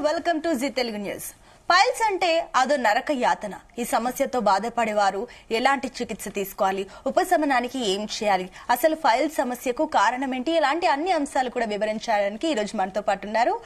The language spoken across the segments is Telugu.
Welcome to Zee Telugu news. Piles అంటే అదో నరక యాతన. ఈ సమస్యతో బాధపడేవారు ఎలాంటి చికిత్స తీసుకోవాలి, ఉపశమనానికి ఏం చేయాలి, అసలు పైల్స్ సమస్యకు కారణం ఏంటి, ఇలాంటి అన్ని అంశాలు కూడా వివరించడానికి ఈ రోజు మనతో పాటు ఉన్నారు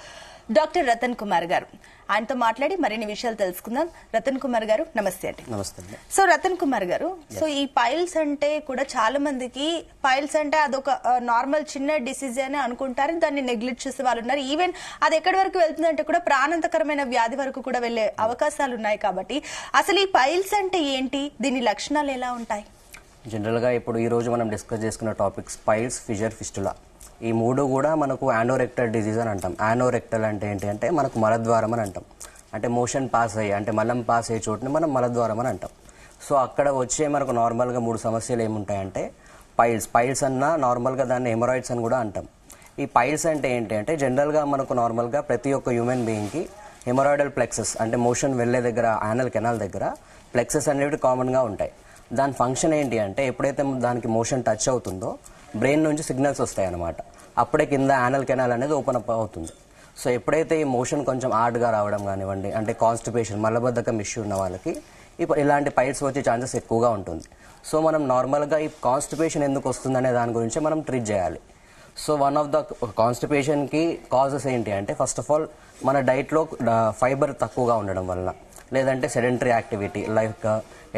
డాక్టర్ రతన్ కుమార్ గారు. ఆయనతో మాట్లాడి మరిన్ని విషయాలు తెలుసుకుందాం. రతన్ కుమార్ గారు నమస్తే అండి. నమస్తే. సో రతన్ కుమార్ గారు, సో ఈ పైల్స్ అంటే కూడా చాలా మందికి పైల్స్ అంటే అదొక నార్మల్ చిన్న డిసీజ్ అని అనుకుంటారు, దాన్ని నెగ్లెక్ట్ చేసే వాళ్ళు ఉన్నారు. ఈవెన్ అది ఎక్కడి వరకు వెళ్తుందంటే కూడా ప్రాణాంతకరమైన వ్యాధి వరకు కూడా వెళ్లే అవకాశాలు ఉన్నాయి. కాబట్టి అసలు ఈ పైల్స్ అంటే ఏంటి, దీని లక్షణాలు ఎలా ఉంటాయి? జనరల్ గా ఇప్పుడు ఈ రోజు మనం డిస్కస్ చేసుకున్న టాపిక్స్ పైల్స్, ఫిషర్, ఫిస్టులా. ఈ మూడు కూడా మనకు యానోరెక్టల్ డిజీజ్ అని అంటాం. యానోరెక్టల్ అంటే ఏంటి అంటే మనకు మలద్వారం అని అంటాం. అంటే మోషన్ పాస్ అయ్యి అంటే మలం పాస్ అయ్యే చోటుని మనం మలద్వారం అని అంటాం. సో అక్కడ వచ్చే మనకు నార్మల్గా మూడు సమస్యలు ఏముంటాయంటే పైల్స్ అన్న నార్మల్గా దాన్ని హెమరాయిడ్స్ అని కూడా అంటాం. ఈ పైల్స్ అంటే ఏంటి అంటే జనరల్గా మనకు నార్మల్గా ప్రతి ఒక్క హ్యూమన్ బీయింగ్కి హెమరాయిడల్ ప్లెక్సెస్ అంటే మోషన్ వెళ్లే దగ్గర యానల్ కెనాల్ దగ్గర ప్లెక్సెస్ అనేవి కామన్గా ఉంటాయి. దాని ఫంక్షన్ ఏంటి అంటే ఎప్పుడైతే దానికి మోషన్ టచ్ అవుతుందో బ్రెయిన్ నుంచి సిగ్నల్స్ వస్తాయి అన్నమాట. అప్పుడే కింద యానల్ కెనాల్ అనేది ఓపెన్ అప్ అవుతుంది. సో ఎప్పుడైతే ఈ మోషన్ కొంచెం హార్డ్గా రావడం కానివ్వండి, అంటే కాన్స్టిపేషన్ మలబద్ధకం ఇష్యూ ఉన్న వాళ్ళకి ఇలాంటి పైల్స్ వచ్చే ఛాన్సెస్ ఎక్కువగా ఉంటుంది. సో మనం నార్మల్గా ఈ కాన్స్టిపేషన్ ఎందుకు వస్తుందనే దాని గురించి మనం ట్రీట్ చేయాలి. సో వన్ ఆఫ్ ద కాన్స్టిపేషన్కి కాజెస్ ఏంటి అంటే ఫస్ట్ ఆఫ్ ఆల్ మన డైట్లో ఫైబర్ తక్కువగా ఉండడం వలన, లేదంటే సెడెంటరీ యాక్టివిటీ లైక్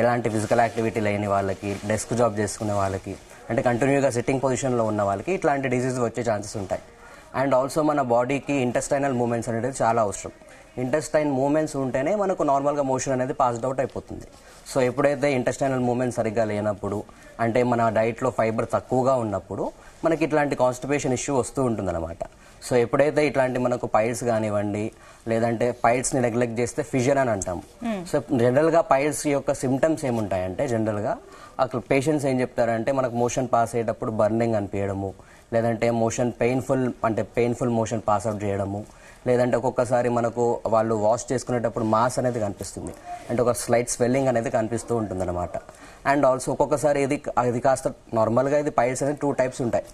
ఎలాంటి ఫిజికల్ యాక్టివిటీ లేని వాళ్ళకి, డెస్క్ జాబ్ చేసుకునే వాళ్ళకి, అంటే కంటిన్యూగా సిట్టింగ్ పొజిషన్లో ఉన్న వాళ్ళకి ఇట్లాంటి డిసీజ్ వచ్చే ఛాన్సెస్ ఉంటాయి. అండ్ ఆల్సో మన బాడీకి ఇంటెస్టైనల్ మూమెంట్స్ అనేది చాలా అవసరం. ఇంటెస్టైన్ మూమెంట్స్ ఉంటేనే మనకు నార్మల్గా మోషన్ అనేది పాస్డ్ అవుట్ అయిపోతుంది. సో ఎప్పుడైతే ఇంటెస్టైనల్ మూమెంట్స్ సరిగ్గా లేనప్పుడు, అంటే మన డైట్లో ఫైబర్ తక్కువగా ఉన్నప్పుడు మనకి ఇట్లాంటి కాన్స్టిపేషన్ ఇష్యూ వస్తూ ఉంటుందన్నమాట. సో ఎప్పుడైతే ఇట్లాంటి మనకు పైల్స్ కానివ్వండి, లేదంటే పైల్స్ని నెగ్లెక్ట్ చేస్తే ఫిషర్ అని అంటాం. సో జనరల్గా పైల్స్ యొక్క సిమ్టమ్స్ ఏముంటాయంటే జనరల్గా అక్కడ పేషెంట్స్ ఏం చెప్తారంటే మనకు మోషన్ పాస్ అయ్యేటప్పుడు బర్నింగ్ అనిపించడము, లేదంటే motion painful motion pass out చేయడము, లేదంటే ఒక్కొక్కసారి మనకు వాళ్ళు వాష్ చేసుకునేటప్పుడు మాస్ అనేది కనిపిస్తుంది, అంటే ఒక స్లైట్ స్వెల్లింగ్ అనేది కనిపిస్తూ ఉంటుంది అనమాట. అండ్ ఆల్సో ఒక్కొక్కసారి ఇది కాస్త నార్మల్గా ఇది పైల్స్ అనేది 2 టైప్స్ ఉంటాయి.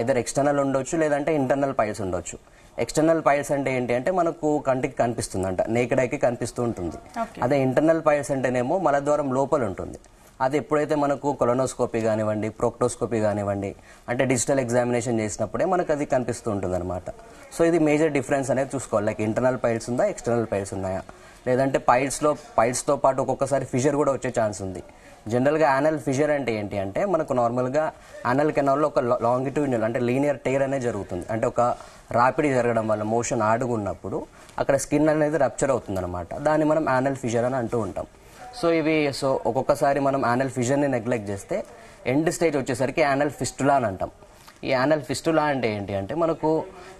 ఐదర్ ఎక్స్టర్నల్ ఉండొచ్చు, లేదంటే ఇంటర్నల్ పైల్స్ ఉండొచ్చు. ఎక్స్టర్నల్ పైల్స్ అంటే ఏంటి అంటే మనకు కంటికి కనిపిస్తుంది, అంట నేకెడ్ ఐకి కనిపిస్తూ ఉంటుంది. అదే ఇంటర్నల్ పైల్స్ అంటేనేమో మలద్వారం లోపల ఉంటుంది. అది ఎప్పుడైతే మనకు కొలనోస్కోపీ కానివ్వండి, ప్రోక్టోస్కోపీ కానివ్వండి, అంటే డిజిటల్ ఎగ్జామినేషన్ చేసినప్పుడే మనకు అది కనిపిస్తూ ఉంటుంది అనమాట. సో ఇది మేజర్ డిఫరెన్స్ అనేది చూసుకోవాలి. లైక్ ఇంటర్నల్ పైల్స్ ఉందా, ఎక్స్టర్నల్ పైల్స్ ఉన్నాయా, లేదంటే పైల్స్తో పాటు ఒక్కొక్కసారి ఫిషర్ కూడా వచ్చే ఛాన్స్ ఉంది. జనరల్గా యానల్ ఫిషర్ అంటే ఏంటి అంటే మనకు నార్మల్గా యానల్ కెనాల్లో ఒక లాంగిట్యూడినల్ అంటే లీనియర్ టేర్ అనేది జరుగుతుంది. అంటే ఒక రాపిడి జరగడం వల్ల మోషన్ ఆడుగున్నప్పుడు అక్కడ స్కిన్ అనేది రప్చర్ అవుతుంది అనమాట. దాన్ని మనం యానల్ ఫిషర్ అని అంటూ ఉంటాం. సో ఒక్కొక్కసారి మనం యానల్ ఫిషర్ని నెగ్లెక్ట్ చేస్తే ఎండ్ స్టేజ్ వచ్చేసరికి యానల్ ఫిస్టులా అని అంటాం. ఈ యానల్ ఫిస్టులా అంటే ఏంటి అంటే మనకు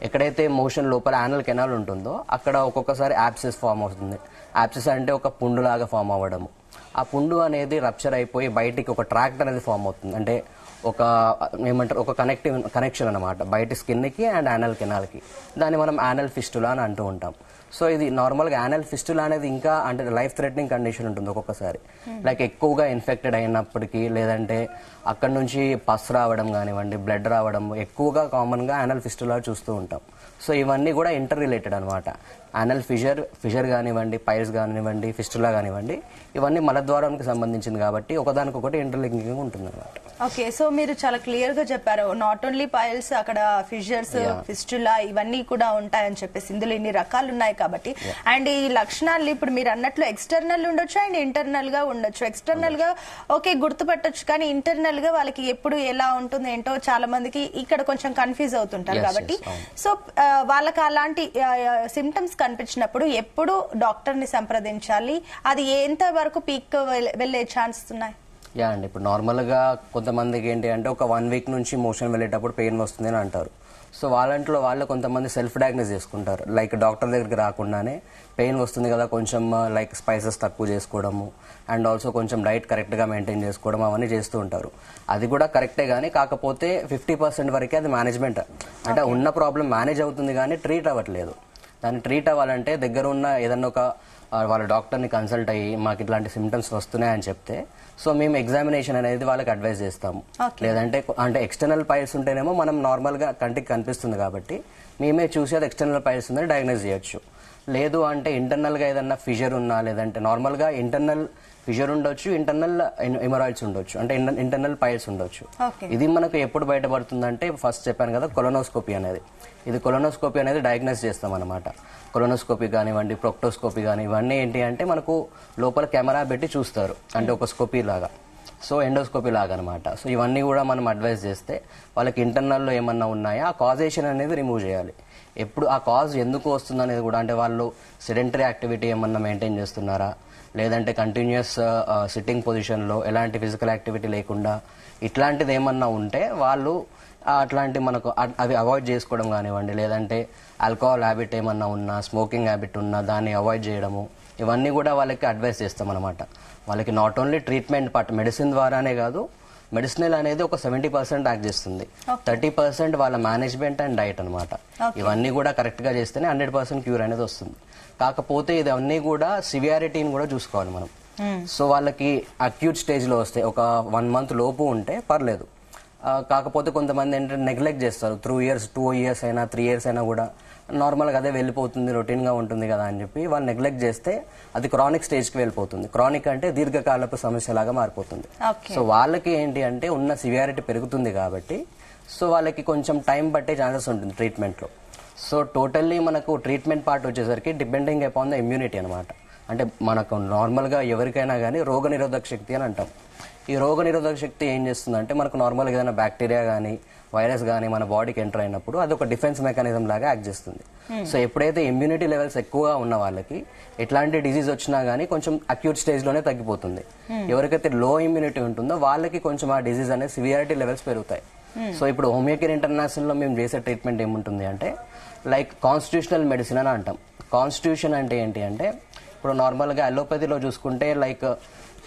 ఎక్కడైతే మోషన్ లోపల యానల్ కెనాల్ ఉంటుందో అక్కడ ఒక్కొక్కసారి యాప్సెస్ ఫామ్ అవుతుంది. యాప్సెస్ అంటే ఒక పుండులాగా ఫామ్ అవ్వడము. ఆ పుండు అనేది రప్చర్ అయిపోయి బయటికి ఒక ట్రాక్ట్ అనేది ఫామ్ అవుతుంది. అంటే ఒక కనెక్షన్ అనమాట బయట స్కిన్కి అండ్ యానల్ కెనాల్కి. దాన్ని మనం యానల్ ఫిస్టులా అని అంటూ ఉంటాం. సో ఇది నార్మల్గా యానల్ ఫిస్టులా అనేది ఇంకా అంటే లైఫ్ థ్రెటనింగ్ కండిషన్ ఉంటుంది ఒక్కొక్కసారి. లైక్ ఎక్కువగా ఇన్ఫెక్టెడ్ అయినప్పటికీ, లేదంటే అక్కడ నుంచి పస్ రావడం కానివ్వండి, బ్లడ్ రావడం ఎక్కువగా కామన్గా యానల్ ఫిస్టులా చూస్తూ ఉంటాం. సో ఇవన్నీ కూడా ఇంటర్ రిలేటెడ్ అనమాట. యానల్ ఫిషర్ కానివ్వండి, పైల్స్ కానివ్వండి, ఫిస్టులా కానివ్వండి, ఇవన్నీ మలద్వారానికి సంబంధించింది కాబట్టి ఒకదానికొకటి ఇంటర్లింకింగ్ ఉంటుంది అనమాట. ఓకే, సో మీరు చాలా క్లియర్ గా చెప్పారు. నాట్ ఓన్లీ పైల్స్, అక్కడ ఫిషర్స్, ఫిస్టులా ఇవన్నీ కూడా ఉంటాయని చెప్పేసి, ఇందులో ఇన్ని రకాలు ఉన్నాయి కాబట్టి. అండ్ ఈ లక్షణాలు ఇప్పుడు మీరు అన్నట్లు ఎక్స్టర్నల్ ఉండొచ్చు అండ్ ఇంటర్నల్ గా ఉండొచ్చు. ఎక్స్టర్నల్ గా ఓకే గుర్తుపట్టొచ్చు, కానీ ఇంటర్నల్ గా వాళ్ళకి ఎప్పుడు ఎలా ఉంటుంది ఏంటో చాలా మందికి ఇక్కడ కొంచెం కన్ఫ్యూజ్ అవుతుంటారు. కాబట్టి సో వాళ్ళకి అలాంటి సిమ్టమ్స్ కనిపించినప్పుడు ఎప్పుడు డాక్టర్ ని సంప్రదించాలి, అది ఎంత వరకు పీక్ వెళ్లే ఛాన్సెస్ ఉన్నాయి? యా అండి, ఇప్పుడు నార్మల్గా కొంతమందికి ఏంటి అంటే ఒక 1 వీక్ నుంచి మోషన్ వెళ్ళేటప్పుడు పెయిన్ వస్తుంది అని అంటారు. సో వాళ్ళు కొంతమంది సెల్ఫ్ డయాగ్నోస్ చేసుకుంటారు. లైక్ డాక్టర్ దగ్గరికి రాకుండానే పెయిన్ వస్తుంది కదా, కొంచెం లైక్ స్పైసెస్ తక్కువ చేసుకోవడము, అండ్ ఆల్సో కొంచెం డైట్ కరెక్ట్గా మెయింటైన్ చేసుకోవడం, అవన్నీ చేస్తూ ఉంటారు. అది కూడా కరెక్టే, కానీ కాకపోతే 50% వరకే అది మేనేజ్మెంట్. అంటే ఉన్న ప్రాబ్లం మేనేజ్ అవుతుంది కానీ ట్రీట్ అవ్వట్లేదు. దాన్ని ట్రీట్ అవ్వాలంటే దగ్గర ఉన్న ఏదన్నా ఒక వాళ్ళ డాక్టర్ని కన్సల్ట్ అయ్యి మాకు ఇట్లాంటి సిమ్టమ్స్ వస్తున్నాయని చెప్తే సో మేము ఎగ్జామినేషన్ అనేది వాళ్ళకి అడ్వైస్ చేస్తాము. లేదంటే అంటే ఎక్స్టర్నల్ పైల్స్ ఉంటేనేమో మనం నార్మల్గా కంటికి కనిపిస్తుంది కాబట్టి మేమే చూసి అది ఎక్స్టర్నల్ పైల్స్ ఉందని డయాగ్నోస్ చేయొచ్చు. లేదు అంటే ఇంటర్నల్గా ఏదన్నా ఫిజర్ ఉన్నా, లేదంటే నార్మల్గా ఇంటర్నల్ ఫిజర్ ఉండొచ్చు, ఇంటర్నల్ ఎమరాయిడ్స్ ఉండొచ్చు, అంటే ఇంటర్నల్ పైల్స్ ఉండొచ్చు. ఇది మనకు ఎప్పుడు బయటపడుతుందంటే ఫస్ట్ చెప్పాను కదా కొలోనోస్కోపీ అనేది. ఇది కొలోనోస్కోపీ అనేది డయాగ్నోస్ చేస్తాం అనమాట. కొలోనోస్కోపీ కానివ్వండి, ప్రొక్టోస్కోపీ కానీ ఇవన్నీ ఏంటి అంటే మనకు లోపల కెమెరా పెట్టి చూస్తారు, అంటే ఒక స్కోపీ లాగా, సో ఎండోస్కోపీ లాగా అనమాట. సో ఇవన్నీ కూడా మనం అడ్వైస్ చేస్తే వాళ్ళకి ఇంటర్నల్లో ఏమన్నా ఉన్నాయా ఆ కాజేషన్ అనేది రిమూవ్ చేయాలి. ఎప్పుడు ఆ కాజ్ ఎందుకు వస్తుంది అనేది కూడా, అంటే వాళ్ళు సెడెంటరీ యాక్టివిటీ ఏమన్నా మెయింటైన్ చేస్తున్నారా, లేదంటే కంటిన్యూస్ సిట్టింగ్ పొజిషన్లో ఎలాంటి ఫిజికల్ యాక్టివిటీ లేకుండా ఇట్లాంటిది ఏమన్నా ఉంటే వాళ్ళు అట్లాంటి మనకు అవి అవాయిడ్ చేసుకోవడం కానివ్వండి, లేదంటే ఆల్కహాల్ హ్యాబిట్ ఏమన్నా ఉన్నా, స్మోకింగ్ హ్యాబిట్ ఉన్నా దాన్ని అవాయిడ్ చేయడము, ఇవన్నీ కూడా వాళ్ళకి అడ్వైస్ చేస్తాం అనమాట. వాళ్ళకి not only treatment part medicine ద్వారానే కాదు, మెడిసినల్ అనేది ఒక 70% యాక్ట్ చేస్తుంది, 30% వాళ్ళ మేనేజ్మెంట్ అండ్ డైట్ అనమాట. ఇవన్నీ కూడా కరెక్ట్ గా చేస్తేనే 100% క్యూర్ అనేది వస్తుంది. కాకపోతే ఇవన్నీ కూడా సివియారిటీని కూడా చూసుకోవాలి మనం. సో వాళ్ళకి అక్యూట్ స్టేజ్ లో వస్తే ఒక 1 month లోపు ఉంటే పర్లేదు. కాకపోతే కొంతమంది ఏంటంటే నెగ్లెక్ట్ చేస్తారు, 2 years అయినా 3 years అయినా కూడా నార్మల్గా అదే వెళ్ళిపోతుంది, రొటీన్ గా ఉంటుంది కదా అని చెప్పి వాళ్ళు నెగ్లెక్ట్ చేస్తే అది క్రానిక్ స్టేజ్ కి వెళ్ళిపోతుంది. క్రానిక్ అంటే దీర్ఘకాలపు సమస్యలాగా మారిపోతుంది. సో వాళ్ళకి ఏంటి అంటే ఉన్న సివియారిటీ పెరుగుతుంది కాబట్టి సో వాళ్ళకి కొంచెం టైం పట్టే ఛాన్సెస్ ఉంటుంది ట్రీట్మెంట్ లో. సో టోటల్లీ మనకు ట్రీట్మెంట్ పార్ట్ వచ్చేసరికి డిపెండింగ్ అపాన్ ద ఇమ్యూనిటీ అనమాట. అంటే మనకు నార్మల్గా ఎవరికైనా కానీ రోగనిరోధక శక్తి అని అంటాం. ఈ రోగనిరోధక శక్తి ఏం చేస్తుందంటే మనకు నార్మల్గా ఏదైనా బ్యాక్టీరియా కానీ వైరస్ కానీ మన బాడీకి ఎంటర్ అయినప్పుడు అది ఒక డిఫెన్స్ మెకానిజం లాగా యాక్ట్ చేస్తుంది. సో ఎప్పుడైతే ఇమ్యూనిటీ లెవెల్స్ ఎక్కువగా ఉన్న వాళ్ళకి ఎట్లాంటి డిజీజ్ వచ్చినా గానీ కొంచెం అక్యూట్ స్టేజ్ లోనే తగ్గిపోతుంది. ఎవరికైతే లో ఇమ్యూనిటీ ఉంటుందో వాళ్ళకి కొంచెం ఆ డిజీజ్ అనేది సివియారిటీ లెవెల్స్ పెరుగుతాయి. సో ఇప్పుడు హోమియోకేర్ ఇంటర్నేషనల్ లో మేము చేసే ట్రీట్మెంట్ ఏముంటుంది అంటే లైక్ కాన్స్టిట్యూషనల్ మెడిసిన్ అని అంటాం. కాన్స్టిట్యూషన్ అంటే ఏంటి అంటే ఇప్పుడు నార్మల్గా అలోపతిలో చూసుకుంటే లైక్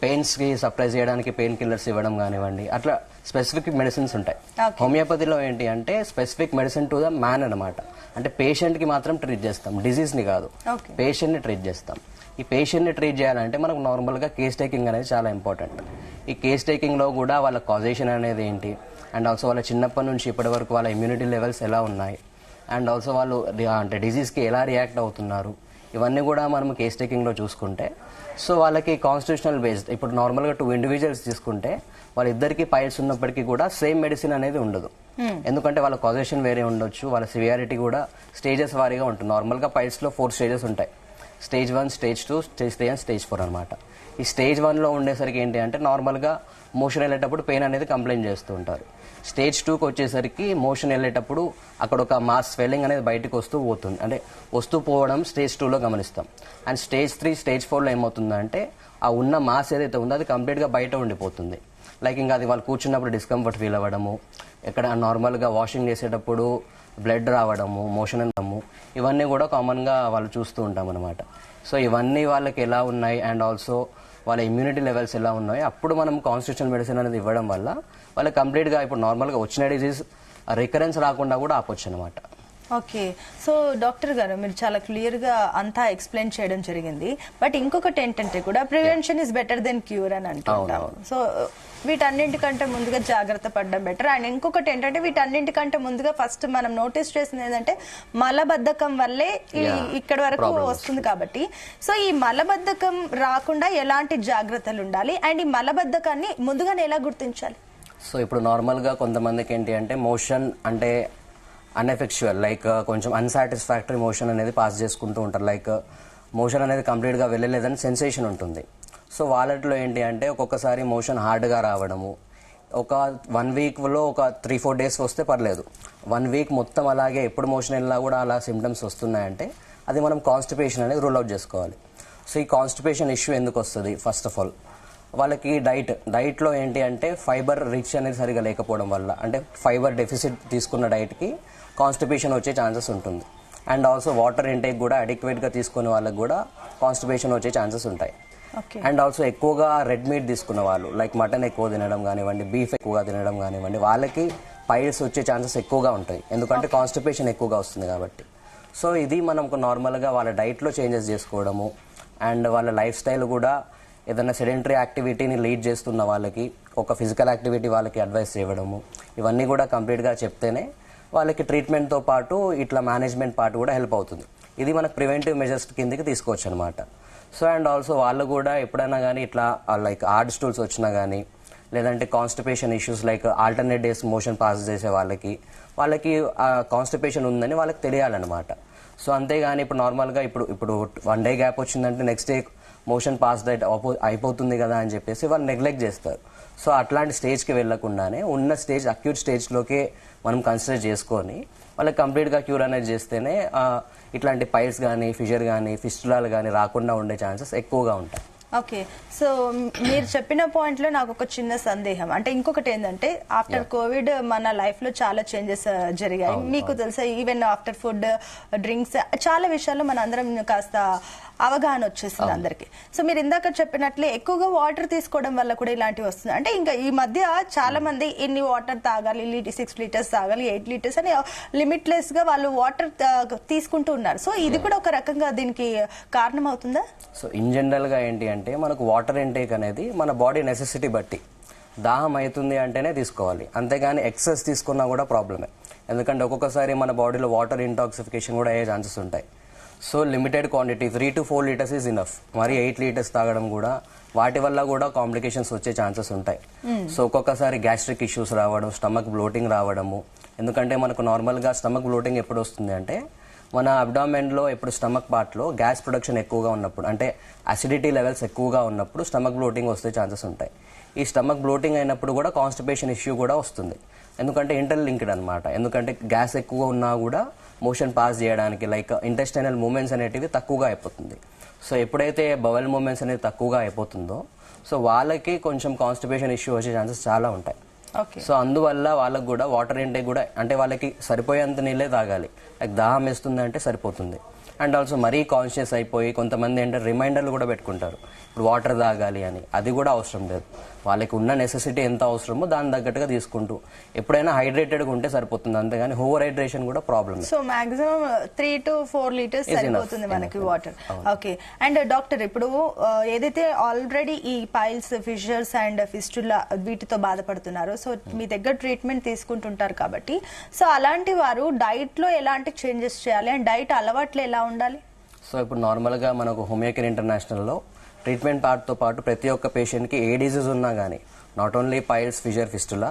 పెయిన్స్ కి సప్రెస్ చేయడానికి పెయిన్ కిల్లర్స్ ఇవ్వడం కానివ్వండి, అట్లా స్పెసిఫిక్ మెడిసిన్స్ ఉంటాయి. హోమియోపతిలో ఏంటి అంటే specific medicine to the man అనమాట. అంటే పేషెంట్ కి మాత్రం ట్రీట్ చేస్తాం, డిజీజ్ ని కాదు, పేషెంట్ ని ట్రీట్ చేస్తాం. ఈ పేషెంట్ ని ట్రీట్ చేయాలంటే మనకు నార్మల్ గా కేస్ టేకింగ్ అనేది చాలా ఇంపార్టెంట్. ఈ కేస్ టేకింగ్ లో కూడా వాళ్ళ కాజేషన్ అనేది ఏంటి, అండ్ ఆల్సో వాళ్ళ చిన్నప్పటి నుంచి ఇప్పటి వరకు వాళ్ళ ఇమ్యూనిటీ లెవెల్స్ ఎలా ఉన్నాయి, అండ్ ఆల్సో వాళ్ళు అంటే డిజీజ్ కి ఎలా రియాక్ట్ అవుతున్నారు, ఇవన్నీ కూడా మనం కేస్ టేకింగ్ లో చూసుకుంటే సో వాళ్ళకి కాన్స్టిట్యూషనల్ బేస్డ్ ఇప్పుడు నార్మల్ గా 2 individuals తీసుకుంటే వాళ్ళిద్దరికి పైల్స్ ఉన్నప్పటికీ కూడా సేమ్ మెడిసిన్ అనేది ఉండదు. ఎందుకంటే వాళ్ళ కాజేషన్ వేరే ఉండొచ్చు, వాళ్ళ సివియారిటీ కూడా స్టేజెస్ వారీగా ఉంటుంది. నార్మల్ గా పైల్స్ లో 4 stages ఉంటాయి, Stage 1, Stage 2, Stage 3 and Stage 4 అనమాట. ఈ Stage 1 లో ఉండేసరికి ఏంటి అంటే నార్మల్ గా మోషన్ వెళ్ళేటప్పుడు పెయిన్ అనేది కంప్లైంట్ చేస్తూ ఉంటారు. Stage 2కి వచ్చేసరికి మోషన్ వెళ్ళేటప్పుడు అక్కడ ఒక మాస్ స్వెల్లింగ్ అనేది బయటకు వస్తూ పోతుంది, అంటే వస్తూ పోవడం Stage 2లో గమనిస్తాం. అండ్ Stage 3, Stage 4లో ఏమవుతుందంటే ఆ ఉన్న మాస్ ఏదైతే ఉందో అది కంప్లీట్ గా బయట ఉండిపోతుంది. లైక్ ఇంకా అది వాళ్ళు కూర్చున్నప్పుడు డిస్కంఫర్ట్ ఫీల్ అవ్వడము, ఎక్కడ నార్మల్ గా వాషింగ్ చేసేటప్పుడు బ్లడ్ రావడము, మోషన్ అనడము, ఇవన్నీ కూడా కామన్ గా వాళ్ళు చూస్తూ ఉంటాం అనమాట. సో ఇవన్నీ వాళ్ళకి ఎలా ఉన్నాయి అండ్ ఆల్సో వాళ్ళ ఇమ్యూనిటీ లెవెల్స్ ఎలా ఉన్నాయి, అప్పుడు మనం కాన్స్టిట్యూషనల్ మెడిసిన్ అనేది ఇవ్వడం వల్ల వాళ్ళకి కంప్లీట్ గా ఇప్పుడు నార్మల్ గా వచ్చిన డిజీజ్ రికరెన్స్ రాకుండా కూడా ఆపొచ్చు అనమాట. ఓకే, సో డాక్టర్ గారు మీరు చాలా క్లియర్ గా అంతా ఎక్స్ప్లెయిన్ చేయడం జరిగింది. బట్ ఇంకొకటి ఏంటంటే కూడా prevention is better then cure అని అంటుంటాం. సో వీటన్నింటికంటే ముందుగా జాగ్రత్త పడడం బెటర్. అండ్ ఇంకొకటి ఏంటంటే వీటన్నింటికంటే ముందుగా ఫస్ట్ మనం నోటీస్ చేసింది ఏంటంటే మలబద్ధకం వల్లే ఇక్కడ వరకు వస్తుంది కాబట్టి సో ఈ మలబద్ధకం రాకుండా ఎలాంటి జాగ్రత్తలు ఉండాలి అండ్ ఈ మలబద్ధకాన్ని ముందుగానే ఎలా గుర్తించాలి? సో ఇప్పుడు నార్మల్ గా కొంతమందికి ఏంటి అంటే మోషన్ అంటే అన్ఎఫెక్చువల్, లైక్ కొంచెం అన్సాటిస్ఫాక్టరీ మోషన్ అనేది పాస్ చేసుకుంటూ ఉంటారు. లైక్ మోషన్ అనేది కంప్లీట్ గా వెళ్ళలేదని సెన్సేషన్ ఉంటుంది. సో వాళ్ళట్లో ఏంటి అంటే ఒక్కొక్కసారి మోషన్ హార్డ్ గా రావడము, ఒక 1 week లో ఒక 3-4 days వస్తే పర్లేదు. 1 week మొత్తం అలాగే ఎప్పుడు మోషన్ వెళ్ళినా కూడా అలా సిమ్టమ్స్ వస్తున్నాయంటే అది మనం కాన్స్టిపేషన్ అనేది రూల్ అవుట్ చేసుకోవాలి. సో ఈ కాన్స్టిపేషన్ ఇష్యూ ఎందుకు వస్తుంది? ఫస్ట్ ఆఫ్ ఆల్ వాళ్ళకి డైట్ లో ఏంటి అంటే ఫైబర్ రిచ్ అనేది సరిగా లేకపోవడం వల్ల, అంటే ఫైబర్ డెఫిసిట్ తీసుకున్న డైట్ కి కాన్స్టిపేషన్ వచ్చే ఛాన్సెస్ ఉంటుంది. అండ్ ఆల్సో వాటర్ ఇంటేక్ కూడా అడిక్వేట్ గా తీసుకునే వాళ్ళకి కూడా కాన్స్టిపేషన్ వచ్చే ఛాన్సెస్ ఉంటాయి. అండ్ ఆల్సో ఎక్కువగా రెడ్ మీట్ తీసుకున్న వాళ్ళు లైక్ మటన్ ఎక్కువ తినడం కానివ్వండి, బీఫ్ ఎక్కువగా తినడం కానివ్వండి, వాళ్ళకి పైల్స్ వచ్చే ఛాన్సెస్ ఎక్కువగా ఉంటాయి, ఎందుకంటే కాన్స్టిపేషన్ ఎక్కువగా వస్తుంది కాబట్టి. సో ఇది మనం నార్మల్ గా వాళ్ళ డైట్ లో చేంజెస్ చేసుకోవడము అండ్ వాళ్ళ లైఫ్ స్టైల్ కూడా ఏదైనా సెడెంటరీ యాక్టివిటీని లీడ్ చేస్తున్న వాళ్ళకి ఒక ఫిజికల్ యాక్టివిటీ వాళ్ళకి అడ్వైస్ చేయడము, ఇవన్నీ కూడా కంప్లీట్ గా చెప్తేనే వాళ్ళకి ట్రీట్మెంట్ తో పాటు ఇట్లా మేనేజ్మెంట్ పార్ట్ కూడా హెల్ప్ అవుతుంది. ఇది మనకు ప్రివెంటివ్ మెజర్స్ కిందకి తీసుకోవచ్చు అనమాట. సో అండ్ ఆల్సో వాళ్ళు కూడా ఎప్పుడైనా కానీ ఇట్లా లైక్ హార్డ్ స్టూల్స్ వచ్చినా కానీ, లేదంటే constipation issues like alternate days motion pass చేసే వాళ్ళకి కాన్స్టిపేషన్ ఉందని వాళ్ళకి తెలియాలన్నమాట. సో అంతేగాని ఇప్పుడు నార్మల్గా ఇప్పుడు 1 డే గ్యాప్ వచ్చిందంటే నెక్స్ట్ డే మోషన్ పాస్ అయిపోతుంది కదా అని చెప్పేసి వాళ్ళు నెగ్లెక్ట్ చేస్తారు. సో అట్లాంటి స్టేజ్కి వెళ్లకుండానే ఉన్న స్టేజ్ అక్యూట్ స్టేజ్లోకే మనం కన్సిడర్ చేసుకొని వాళ్ళకి కంప్లీట్గా క్యూర్ అనేది చేస్తేనే ఇట్లాంటి పైల్స్ కానీ ఫిషర్ కానీ ఫిస్టులాలు కానీ రాకుండా ఉండే ఛాన్సెస్ ఎక్కువగా ఉంటాయి. ఓకే, సో మీరు చెప్పిన పాయింట్ లో నాకు ఒక చిన్న సందేహం. అంటే ఇంకొకటి ఏంటంటే ఆఫ్టర్ కోవిడ్ మన లైఫ్ లో చాలా చేంజెస్ జరిగాయి. మీకు తెలుసా, ఈవెన్ ఆఫ్టర్ ఫుడ్ డ్రింక్స్ చాలా విషయాల్లో మన అందరం కాస్త అవగాహన వచ్చేసింది అందరికి. సో మీరు ఇందాక చెప్పినట్లే ఎక్కువగా వాటర్ తీసుకోవడం వల్ల కూడా ఇలాంటివి వస్తుంది. అంటే ఇంకా ఈ మధ్య చాలా మంది ఇన్ని వాటర్ తాగాలి, 6 లీటర్స్ తాగాలి, 8 లీటర్స్ అని లిమిట్లెస్ గా వాళ్ళు వాటర్ తీసుకుంటూ ఉన్నారు. సో ఇది కూడా ఒక రకంగా దీనికి కారణం అవుతుందా? సో ఇన్ జనరల్ గా ఏంటి అంటే మనకు వాటర్ ఇంటేక్ అనేది మన బాడీ నెసెసిటీ బట్టి దాహం అవుతుంది అంటేనే తీసుకోవాలి, అంతేగాని ఎక్సెస్ తీసుకున్నా కూడా ప్రాబ్లమే. ఎందుకంటే ఒక్కొక్కసారి మన బాడీలో వాటర్ ఇంటాక్సిఫికేషన్ కూడా అయ్యే ఛాన్సెస్ ఉంటాయి. So limited quantity 3 to 4 litres is enough. మరి 8 లీటర్స్ తాగడం కూడా వాటి వల్ల కూడా కాంప్లికేషన్స్ వచ్చే ఛాన్సెస్ ఉంటాయి. సో ఒక్కొక్కసారి గ్యాస్ట్రిక్ ఇష్యూస్ రావడం, స్టమక్ బ్లోటింగ్ రావడము. ఎందుకంటే మనకు నార్మల్గా స్టమక్ బ్లోటింగ్ ఎప్పుడు వస్తుంది అంటే మన అబ్డామెన్లో ఎప్పుడు స్టమక్ పార్ట్లో గ్యాస్ ప్రొడక్షన్ ఎక్కువగా ఉన్నప్పుడు, అంటే అసిడిటీ లెవెల్స్ ఎక్కువగా ఉన్నప్పుడు స్టమక్ బ్లోటింగ్ వస్తే ఛాన్సెస్ ఉంటాయి. ఈ స్టమక్ బ్లోటింగ్ అయినప్పుడు కూడా కాన్స్టిపేషన్ ఇష్యూ కూడా వస్తుంది. ఎందుకంటే ఇంటర్ లింక్డ్ అనమాట. ఎందుకంటే గ్యాస్ ఎక్కువ ఉన్నా కూడా మోషన్ పాస్ చేయడానికి లైక్ ఇంటెస్టైనల్ మూమెంట్స్ అనేటివి తక్కువగా అయిపోతుంది. సో ఎప్పుడైతే బవల్ మూమెంట్స్ అనేది తక్కువగా అయిపోతుందో సో వాళ్ళకి కొంచెం కాన్స్టిపేషన్ ఇష్యూ వచ్చే ఛాన్సెస్ చాలా ఉంటాయి. సో అందువల్ల వాళ్ళకి కూడా వాటర్ ఇంటేక్ కూడా అంటే వాళ్ళకి సరిపోయేంత నీళ్ళే తాగాలి. లైక్ దాహం వేస్తుంది అంటే సరిపోతుంది. అండ్ ఆల్సో మరీ కాన్షియస్ అయిపోయి కొంతమంది ఏంటంటే రిమైండర్లు కూడా పెట్టుకుంటారు ఇప్పుడు వాటర్ తాగాలి అని. అది కూడా అవసరం లేదు. వాళ్ళకి ఉన్న నెసెసిటీ ఎంత అవసరమో దాని తగ్గట్టుగా తీసుకుంటూ ఎప్పుడైనా హైడ్రేటెడ్గా ఉంటే సరిపోతుంది, అంతేగాని ఓవర్ హైడ్రేషన్ కూడా problem. So maximum 3 to 4 litres సరిపోతుంది మనకి వాటర్. ఓకే, అండ్ డాక్టర్ ఇప్పుడు ఏదైతే ఆల్రెడీ ఈ పైల్స్, ఫిషర్స్ అండ్ ఫిస్టులా వీటితో బాధపడుతున్నారో సో మీ దగ్గర ట్రీట్మెంట్ తీసుకుంటుంటారు కాబట్టి సో అలాంటి వారు డైట్ లో ఎలాంటి చేంజెస్ చేయాలి అండ్ డైట్ అలవాట్లు ఎలా ఉండాలి? సో ఇప్పుడు నార్మల్గా మనకు హోమియోకేర్ ఇంటర్నేషనల్లో ట్రీట్మెంట్ పార్ట్తో పాటు ప్రతి ఒక్క పేషెంట్కి ఏ డిజీజ్ ఉన్నా కానీ not only piles, fissure, fistula,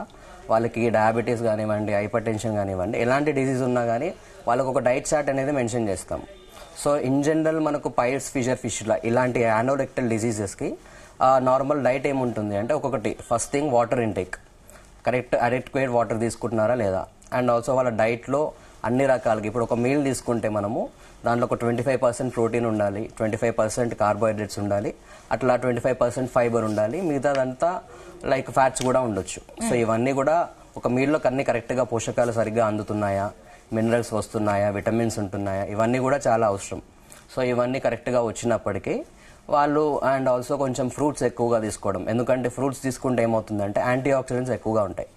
వాళ్ళకి డయాబెటీస్ కానివ్వండి, హైపర్ టెన్షన్ కానివ్వండి, ఎలాంటి డిజీజ్ ఉన్నా కానీ వాళ్ళకు ఒక డైట్ చార్ట్ అనేది మెన్షన్ చేస్తాం. సో ఇన్ జనరల్ మనకు పైల్స్, ఫిషర్, ఫిస్టులా ఇలాంటి యానోరెక్టల్ డిజీజెస్కి నార్మల్ డైట్ ఏముంటుంది అంటే ఒక్కొక్కటి first thing water intake, correct adequate water తీసుకుంటున్నారా లేదా. అండ్ ఆల్సో వాళ్ళ డైట్లో అన్ని రకాలకి ఇప్పుడు ఒక మీల్ తీసుకుంటే మనము దాంట్లో ఒక 25% ప్రోటీన్ ఉండాలి, 25% కార్బోహైడ్రేట్స్ ఉండాలి, అట్లా 25% ఫైబర్ ఉండాలి, మిగతాదంతా లైక్ ఫ్యాట్స్ కూడా ఉండొచ్చు. సో ఇవన్నీ కూడా ఒక మీల్లో అన్ని కరెక్ట్గా పోషకాలు సరిగ్గా అందుతున్నాయా, మినరల్స్ వస్తున్నాయా, విటమిన్స్ ఉంటున్నాయా, ఇవన్నీ కూడా చాలా అవసరం. సో ఇవన్నీ కరెక్ట్గా వచ్చినప్పటికీ వాళ్ళు అండ్ ఆల్సో కొంచెం ఫ్రూట్స్ ఎక్కువగా తీసుకోవడం. ఎందుకంటే ఫ్రూట్స్ తీసుకుంటే ఏమవుతుందంటే యాంటీ ఆక్సిడెంట్స్ ఎక్కువగా ఉంటాయి.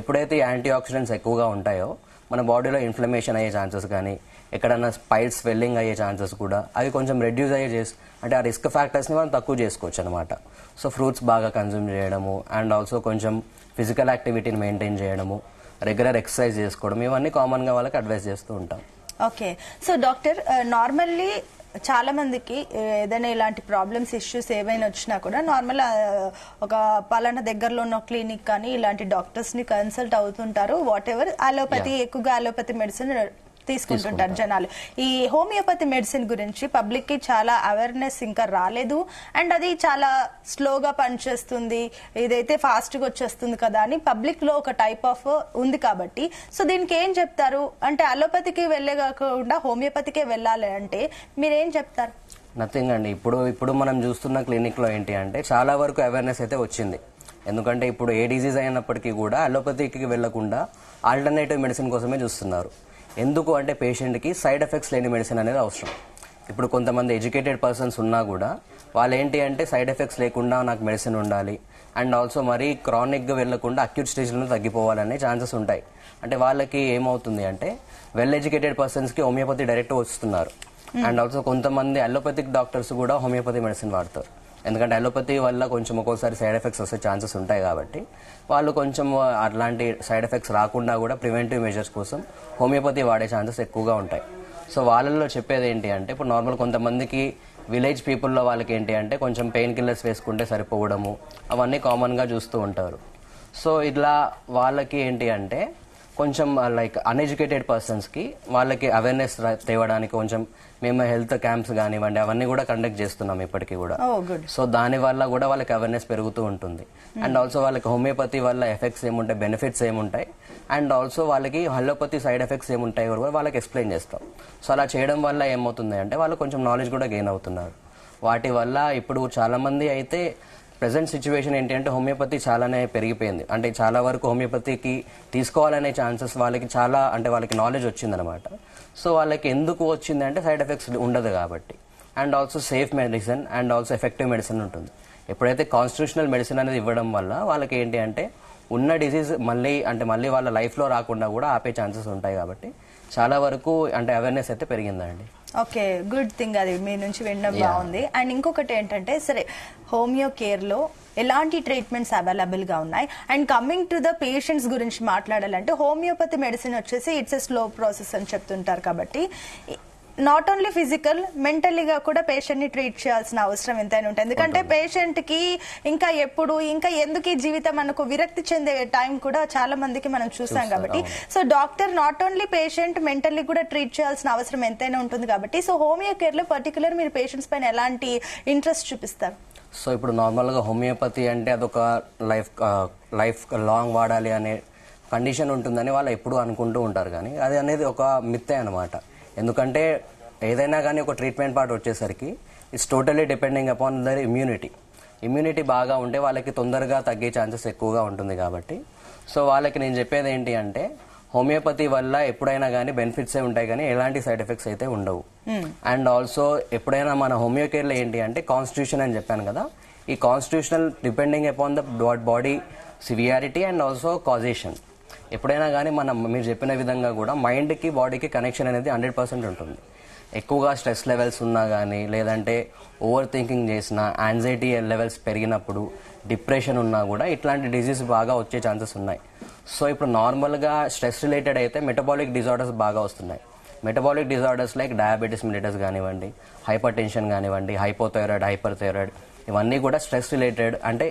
ఎప్పుడైతే యాంటీ ఆక్సిడెంట్స్ ఎక్కువగా ఉంటాయో మన బాడీలో ఇన్ఫ్లమేషన్ అయ్యే ఛాన్సెస్ కానీ ఎక్కడైనా పైల్స్ స్వెల్లింగ్ అయ్యే ఛాన్సెస్ కూడా అవి కొంచెం రెడ్యూస్ అంటే ఆ రిస్క్ ఫ్యాక్టర్స్ని మనం తక్కువ చేసుకోవచ్చు అనమాట. సో ఫ్రూట్స్ బాగా కన్జ్యూమ్ చేయడము అండ్ ఆల్సో కొంచెం ఫిజికల్ యాక్టివిటీని మెయింటైన్ చేయడము, రెగ్యులర్ ఎక్సర్సైజ్ చేసుకోవడం, ఇవన్నీ కామన్గా వాళ్ళకి అడ్వైస్ చేస్తూ ఉంటాం. ఓకే, సో డాక్టర్ నార్మల్లీ చాలా మందికి ఏదైనా ఇలాంటి ప్రాబ్లమ్స్, ఇష్యూస్ ఏవైనా వచ్చినా కూడా నార్మల్ ఒక పలానా దగ్గరలో ఉన్న క్లినిక్ కానీ ఇలాంటి డాక్టర్స్ ని కన్సల్ట్ అవుతుంటారు. వాట్ ఎవర్ అలోపతి, ఎక్కువగా అలోపతి మెడిసిన్ తీసుకుంటుంటారు జనాలు. ఈ హోమియోపతి మెడిసిన్ గురించి పబ్లిక్ కి చాలా అవేర్నెస్ ఇంకా రాలేదు అండ్ అది చాలా స్లోగా పనిచేస్తుంది, ఇదైతే ఫాస్ట్ గా వచ్చేస్తుంది కదా అని పబ్లిక్ లో ఒక టైప్ ఆఫ్ ఉంది. కాబట్టి సో దీనికి ఏం చెప్తారు అంటే అలోపతికి వెళ్ళే కాకుండా హోమియోపతికే వెళ్ళాలి అంటే మీరేం చెప్తారు? నథింగ్ అండి. ఇప్పుడు మనం చూస్తున్న క్లినిక్ లో ఏంటి అంటే చాలా వరకు అవేర్నెస్ అయితే వచ్చింది. ఎందుకంటే ఇప్పుడు ఏ డిజీజ్ అయినప్పటికీ కూడా అలోపతికి వెళ్లకుండా ఆల్టర్నేటివ్ మెడిసిన్ కోసమే చూస్తున్నారు. ఎందుకు అంటే పేషెంట్కి సైడ్ ఎఫెక్ట్స్ లేని మెడిసిన్ అనేది అవసరం. ఇప్పుడు కొంతమంది ఎడ్యుకేటెడ్ పర్సన్స్ ఉన్నా కూడా వాళ్ళు ఏంటి అంటే సైడ్ ఎఫెక్ట్స్ లేకుండా నాకు మెడిసిన్ ఉండాలి అండ్ ఆల్సో మరీ క్రానిక్గా వెళ్లకుండా అక్యూట్ స్టేజ్లో తగ్గిపోవాలనే ఛాన్సెస్ ఉంటాయి. అంటే వాళ్ళకి ఏమవుతుంది అంటే వెల్ ఎడ్యుకేటెడ్ పర్సన్స్కి హోమియోపతి డైరెక్ట్ వస్తున్నారు అండ్ ఆల్సో కొంతమంది అలోపతిక్ డాక్టర్స్ కూడా హోమియోపతి మెడిసిన్ వాడతారు. ఎందుకంటే అలోపతి వల్ల కొంచెం ఒక్కోసారి సైడ్ ఎఫెక్ట్స్ వస్తే ఛాన్సెస్ ఉంటాయి కాబట్టి వాళ్ళు కొంచెం అట్లాంటి సైడ్ ఎఫెక్ట్స్ రాకుండా కూడా ప్రివెంటివ్ మెజర్స్ కోసం హోమియోపతి వాడే ఛాన్సెస్ ఎక్కువగా ఉంటాయి. సో వాళ్ళల్లో చెప్పేది ఏంటి అంటే ఇప్పుడు నార్మల్ కొంతమందికి విలేజ్ పీపుల్లో వాళ్ళకి ఏంటి అంటే కొంచెం పెయిన్ కిల్లర్స్ వేసుకుంటే సరిపోవడము అవన్నీ కామన్గా చూస్తూ ఉంటారు. సో ఇట్లా వాళ్ళకి ఏంటి అంటే కొంచెం లైక్ అన్ఎడ్యుకేటెడ్ పర్సన్స్కి వాళ్ళకి అవేర్నెస్ తేవడానికి కొంచెం మేము హెల్త్ క్యాంప్స్ కానివ్వండి అవన్నీ కూడా కండక్ట్ చేస్తున్నాం ఇప్పటికీ కూడా. సో దాని వల్ల కూడా వాళ్ళకి అవేర్నెస్ పెరుగుతూ ఉంటుంది. అండ్ ఆల్సో వాళ్ళకి హోమియోపతి వల్ల ఎఫెక్ట్స్ ఏముంటాయి, బెనిఫిట్స్ ఏముంటాయి, అండ్ ఆల్సో వాళ్ళకి అలోపతి సైడ్ ఎఫెక్ట్స్ ఏముంటాయి కూడా వాళ్ళకి ఎక్స్ప్లెయిన్ చేస్తాం. సో అలా చేయడం వల్ల ఏమవుతుంది అంటే వాళ్ళు కొంచెం నాలెడ్జ్ కూడా గెయిన్ అవుతున్నారు. వాటి వల్ల ఇప్పుడు చాలా మంది అయితే ప్రెసెంట్ సిచ్యువేషన్ ఏంటి అంటే హోమియోపతి చాలానే పెరిగిపోయింది. అంటే చాలా వరకు హోమియోపతికి తీసుకోవాలనే ఛాన్సెస్ వాళ్ళకి చాలా అంటే వాళ్ళకి నాలెడ్జ్ వచ్చిందనమాట. సో వాళ్ళకి ఎందుకు వచ్చింది అంటే సైడ్ ఎఫెక్ట్స్ ఉండదు కాబట్టి, and also safe medicine and also effective medicine ఉంటుంది. ఎప్పుడైతే కాన్స్టిట్యూషనల్ మెడిసిన్ అనేది ఇవ్వడం వల్ల వాళ్ళకి ఏంటి అంటే ఉన్న డిసీజ్ మళ్ళీ వాళ్ళ లైఫ్లో రాకుండా కూడా ఆపే ఛాన్సెస్ ఉంటాయి. కాబట్టి చాలా వరకు అంటే అవేర్నెస్ అయితే పెరిగిందండి. ఓకే, గుడ్ థింగ్, అది మీ నుంచి వినడం బాగుంది. అండ్ ఇంకొకటి ఏంటంటే సరే హోమియో కేర్ లో ఎలాంటి ట్రీట్మెంట్స్ అవైలబుల్ గా ఉన్నాయి, and coming to the patients గురించి మాట్లాడాలంటే హోమియోపతి మెడిసిన్ వచ్చేసి ఇట్స్ ఎ స్లో ప్రాసెస్ అని చెప్తుంటారు. కాబట్టి నాట్ ఓన్లీ ఫిజికల్, మెంటలీగా కూడా పేషెంట్ ని ట్రీట్ చేయాల్సిన అవసరం ఎంతైనా ఉంటుంది. ఎందుకంటే పేషెంట్ కి ఇంకా ఎందుకు ఈ జీవితం మనకు విరక్తి చెందే టైం కూడా చాలా మందికి మనం చూసాం. కాబట్టి so doctor not only patient mentally కూడా ట్రీట్ చేయాల్సిన అవసరం ఎంతైనా ఉంటుంది. కాబట్టి సో హోమియో కేర్ లో పర్టికులర్ మీరు పేషెంట్స్ పైన ఎలాంటి ఇంట్రెస్ట్ చూపిస్తారు? సో ఇప్పుడు నార్మల్గా హోమియోపతి అంటే అదొక లైఫ్ లాంగ్ వాడాలి అనే కండిషన్ ఉంటుందని వాళ్ళు ఎప్పుడూ అనుకుంటూ ఉంటారు. కానీ అది అనేది ఒక మిత్తే అనమాట. ఎందుకంటే ఏదైనా కానీ ఒక ట్రీట్మెంట్ పార్ట్ వచ్చేసరికి it's totally depending upon there immunity బాగా ఉంటే వాళ్ళకి తొందరగా తగ్గే ఛాన్సెస్ ఎక్కువగా ఉంటుంది. కాబట్టి సో వాళ్ళకి నేను చెప్పేది ఏంటి అంటే హోమియోపతి వల్ల ఎప్పుడైనా కానీ బెనిఫిట్సే ఉంటాయి కానీ ఎలాంటి సైడ్ ఎఫెక్ట్స్ అయితే ఉండవు. అండ్ ఆల్సో ఎప్పుడైనా మన హోమియో కేర్లో ఏంటి అంటే కాన్స్టిట్యూషన్ అని చెప్పాను కదా, ఈ constitutional depending upon the body severity and also causation. ఎప్పుడైనా కానీ మీరు చెప్పిన విధంగా కూడా మైండ్కి బాడీకి కనెక్షన్ అనేది 100% ఉంటుంది. ఎక్కువగా స్ట్రెస్ లెవెల్స్ ఉన్నా కానీ, లేదంటే ఓవర్ థింకింగ్ చేసినా, యాంగ్జైటీ లెవెల్స్ పెరిగినప్పుడు, డిప్రెషన్ ఉన్నా కూడా ఇట్లాంటి డిజీజ్ బాగా వచ్చే ఛాన్సెస్ ఉన్నాయి. సో ఇప్పుడు నార్మల్గా స్ట్రెస్ రిలేటెడ్ అయితే మెటబాలిక్ డిజార్డర్స్ బాగా వస్తున్నాయి. Metabolic disorders like diabetes mellitus కానివ్వండి, హైపర్ టెన్షన్ కానివ్వండి, హైపోథైరాయిడ్, హైపర్ థైరాయిడ్, ఇవన్నీ కూడా స్ట్రెస్ రిలేటెడ్. అంటే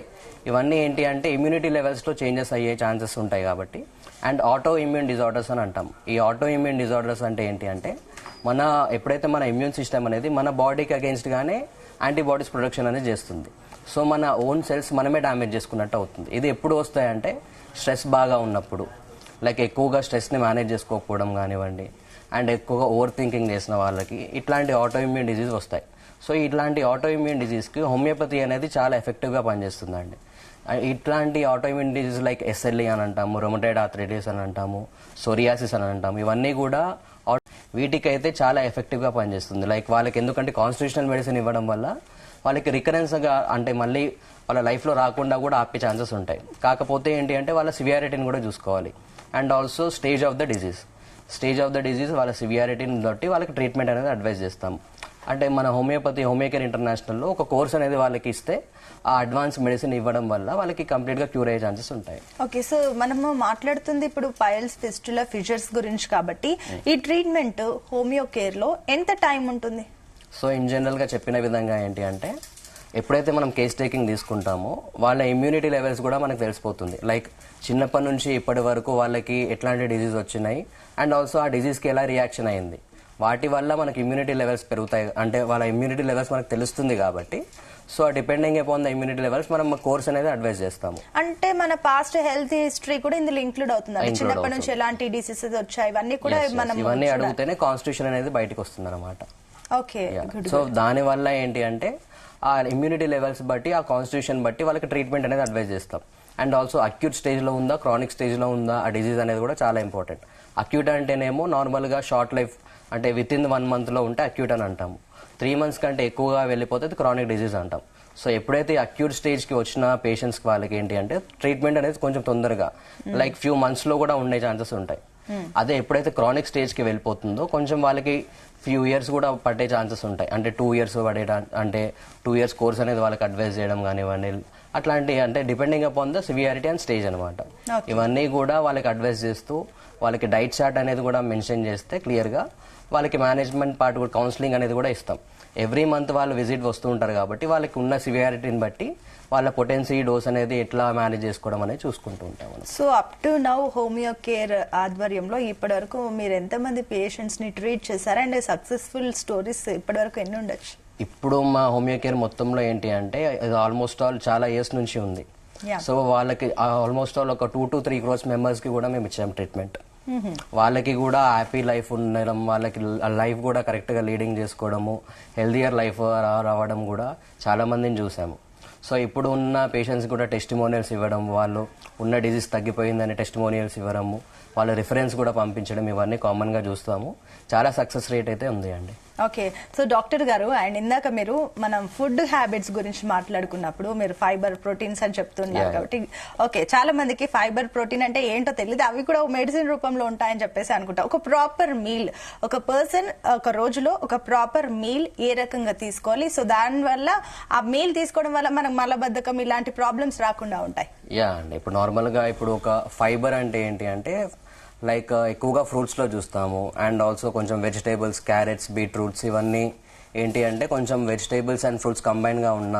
ఇవన్నీ ఏంటి అంటే ఇమ్యూనిటీ లెవెల్స్లో చేంజెస్ అయ్యే ఛాన్సెస్ ఉంటాయి. కాబట్టి అండ్ ఆటో ఇమ్యూన్ డిజార్డర్స్ అని అంటాం. ఈ ఆటో ఇమ్యూన్ డిజార్డర్స్ అంటే ఏంటి అంటే ఎప్పుడైతే మన ఇమ్యూన్ సిస్టమ్ అనేది మన బాడీకి అగేన్స్ట్ గానే యాంటీబాడీస్ ప్రొడక్షన్ అనేది చేస్తుంది. సో మన ఓన్ సెల్స్ మనమే డ్యామేజ్ చేసుకున్నట్టు అవుతుంది. ఇది ఎప్పుడు వస్తాయంటే స్ట్రెస్ బాగా ఉన్నప్పుడు, లైక్ ఎక్కువగా స్ట్రెస్ని మేనేజ్ చేసుకోకపోవడం కానివ్వండి, అండ్ ఎక్కువగా ఓవర్ థింకింగ్ చేసిన వాళ్ళకి ఇట్లాంటి ఆటో ఇమ్యూన్ డిజీజ్ వస్తాయి. సో ఇట్లాంటి ఆటో ఇమ్యూన్ డిజీజ్కి హోమియోపతి అనేది చాలా ఎఫెక్టివ్గా పనిచేస్తుందండి. ఇట్లాంటి auto immune disease like SLE అని అంటాము, రొమటైడ్ ఆర్థరైటిస్ అని అంటాము, సోరియాసిస్ అని అంటాము, ఇవన్నీ కూడా వీటికైతే చాలా ఎఫెక్టివ్గా పనిచేస్తుంది. లైక్ వాళ్ళకి ఎందుకంటే కాన్స్టిట్యూషనల్ మెడిసిన్ ఇవ్వడం వల్ల వాళ్ళకి రికరెన్స్గా అంటే మళ్ళీ వాళ్ళ లైఫ్లో రాకుండా కూడా ఆపే ఛాన్సెస్ ఉంటాయి. కాకపోతే ఏంటి అంటే వాళ్ళ సివియారిటీని కూడా చూసుకోవాలి. And also stage of the disease వాళ్ళ సివియారిటీని బట్టి వాళ్ళకి ట్రీట్మెంట్ అనేది అడ్వైజ్ చేస్తాం. అంటే మన హోమియోకేర్ ఇంటర్నేషనల్లో ఒక కోర్స్ అనేది వాళ్ళకి ఇస్తే ఆ అడ్వాన్స్ మెడిసిన్ ఇవ్వడం వల్ల వాళ్ళకి కంప్లీట్ గా క్యూర్ అయ్యే ఛాన్సెస్ ఉంటాయి. ఓకే, సో మనము మాట్లాడుతుంది ఇప్పుడు పైల్స్, ఫిస్టులా, ఫిషర్స్ గురించి. కాబట్టి ఈ ట్రీట్మెంట్ హోమియో కేర్ లో ఎంత టైం ఉంటుంది? సో ఇన్ జనరల్ గా చెప్పిన విధంగా ఏంటి అంటే ఎప్పుడైతే మనం కేస్ టేకింగ్ తీసుకుంటామో వాళ్ళ ఇమ్యూనిటీ లెవెల్స్ కూడా మనకు తెలిసిపోతుంది. లైక్ చిన్నప్పటి నుంచి ఇప్పటి వరకు వాళ్ళకి ఎట్లాంటి డిజీజ్ వచ్చినాయి, అండ్ ఆల్సో ఆ డిజీజ్కి ఎలా రియాక్షన్ అయింది, వాటి వల్ల మనకి ఇమ్యూనిటీ లెవెల్స్ పెరుగుతాయి. అంటే వాళ్ళ ఇమ్యూనిటీ లెవెల్స్ మనకు తెలుస్తుంది. కాబట్టి so depending upon the immunity levels మనం కోర్స్ అనేది అడ్వైజ్ చేస్తాము. అంటే మన పాస్ట్ హెల్త్ హిస్టరీ కూడా ఇందులో ఇంక్లూడ్ అవుతుంది. చిన్నప్పటి నుంచి ఎలాంటి డిసీజెస్ వచ్చాయి ఇవన్నీ కూడా ఇవన్నీ అడిగితేనే కాన్స్టిట్యూషన్ అనేది బయటకు వస్తుంది అనమాట. ఓకే, సో దాని వల్ల ఏంటి అంటే ఆ ఇమ్యూనిటీ లెవెల్స్ బట్టి, ఆ కాన్స్టిట్యూషన్ బట్టి వాళ్ళకి ట్రీట్మెంట్ అనేది అడ్వైజ్ చేస్తాం. అండ్ ఆల్సో అక్యూట్ స్టేజ్ లో ఉందా, క్రానిక్ స్టేజ్ లో ఉందా ఆ డిజీజ్ అనేది కూడా చాలా ఇంపార్టెంట్. అక్యూట్ అంటేనేమో నార్మల్ గా షార్ట్ లైఫ్, అంటే విత్ ఇన్ 1 month లో ఉంటే అక్యూట్ అని అంటాము. 3 months కంటే ఎక్కువగా వెళ్ళిపోతే క్రానిక్ డిజీజ్ అంటాం. సో ఎప్పుడైతే అక్యూట్ స్టేజ్ కి వచ్చిన పేషెంట్స్ వాళ్ళకి ఏంటి అంటే ట్రీట్మెంట్ అనేది కొంచెం తొందరగా లైక్ ఫ్యూ మంత్స్ లో కూడా ఉండే ఛాన్సెస్ ఉంటాయి. అదే ఎప్పుడైతే క్రానిక్ స్టేజ్ కి వెళ్ళిపోతుందో కొంచెం వాళ్ళకి ఫ్యూ ఇయర్స్ కూడా పట్టే ఛాన్సెస్ ఉంటాయి. అంటే 2 years పడే, అంటే 2 years కోర్స్ అనేది వాళ్ళకి అడ్వైజ్ చేయడం కానివ్వండి, అట్లాంటి అంటే depending upon the severity and stage అనమాట. ఇవన్నీ కూడా వాళ్ళకి అడ్వైజ్ చేస్తూ వాళ్ళకి డైట్ చార్ట్ అనేది కూడా మెన్షన్ చేస్తే క్లియర్ గా వాళ్ళకి మేనేజ్మెంట్ పార్ట్ కూడా కౌన్సిలింగ్ అనేది కూడా ఇస్తాం. ఎవ్రీ మంత్ వాళ్ళు విజిట్ వస్తూ ఉంటారు కాబట్టి వాళ్ళకి ఉన్న సివియారిటీని బట్టి వాళ్ళ పొటెన్సీ డోస్ అనేది ఎట్లా మేనేజ్ చేసుకోవడం అనేది చూసుకుంటూ ఉంటాం. So up to now homeo care ఆధ్వర్యంలో ఇప్పటి వరకు మీరు ఎంతమంది పేషెంట్స్ ని ట్రీట్ చేశారు అండ్ సక్సెస్ఫుల్ స్టోరీస్ ఇప్పటి వరకు ఎన్ని ఉండొచ్చు? ఇప్పుడు మా హోమియో కేర్ మొత్తంలో ఏంటి అంటే ఆల్మోస్ట్ ఆల్ చాలా ఇయర్స్ నుంచి ఉంది. సో వాళ్ళకి ఆల్మోస్ట్ ఆల్ ఒక 2 to 3 crores మెంబర్స్ కి కూడా మేము ఇచ్చాం ట్రీట్మెంట్. వాళ్ళకి కూడా హ్యాపీ లైఫ్ ఉండడం, వాళ్ళకి లైఫ్ కూడా కరెక్ట్ గా లీడింగ్ చేసుకోవడము, హెల్దియర్ లైఫ్ రావడం కూడా చాలా మందిని చూసాము. సో ఇప్పుడు ఉన్న పేషెంట్స్ కూడా టెస్టిమోనియల్స్ ఇవ్వడం, వాళ్ళు ఉన్న డిజీజ్ తగ్గిపోయిందని టెస్టిమోనియల్స్ ఇవ్వడము, వాళ్ళ రిఫరెన్స్ కూడా పంపించడం, ఇవన్నీ కామన్ గా చూస్తాము. చాలా సక్సెస్ రేట్ అయితే ఉంది అండి. ఓకే, సో డాక్టర్ గారు, అండ్ ఇందాక మీరు మనం ఫుడ్ హ్యాబిట్స్ గురించి మాట్లాడుకున్నప్పుడు మీరు ఫైబర్ ప్రోటీన్స్ అని చెప్తున్నారు కాబట్టి ఓకే, చాలా మందికి ఫైబర్ ప్రోటీన్ అంటే ఏంటో తెలియదు, అవి కూడా మెడిసిన్ రూపంలో ఉంటాయని చెప్పేసి అనుకుంటా. ఒక ప్రాపర్ మీల్ ఒక పర్సన్ ఒక రోజులో ఒక ప్రాపర్ మీల్ ఏ రకంగా తీసుకోవాలి, సో దానివల్ల ఆ మీల్ తీసుకోవడం వల్ల మనకు మలబద్ధకం ఇలాంటి ప్రాబ్లమ్స్ రాకుండా ఉంటాయి? యా అండి, ఇప్పుడు నార్మల్ గా ఇప్పుడు ఒక ఫైబర్ అంటే ఏంటి అంటే లైక్ ఎక్కువగా ఫ్రూట్స్ లో చూస్తాము, అండ్ ఆల్సో కొంచెం వెజిటేబుల్స్, క్యారెట్స్, బీట్రూట్స్, ఇవన్నీ ఏంటి అంటే కొంచెం వెజిటేబుల్స్ అండ్ ఫ్రూట్స్ కంబైన్ గా ఉన్న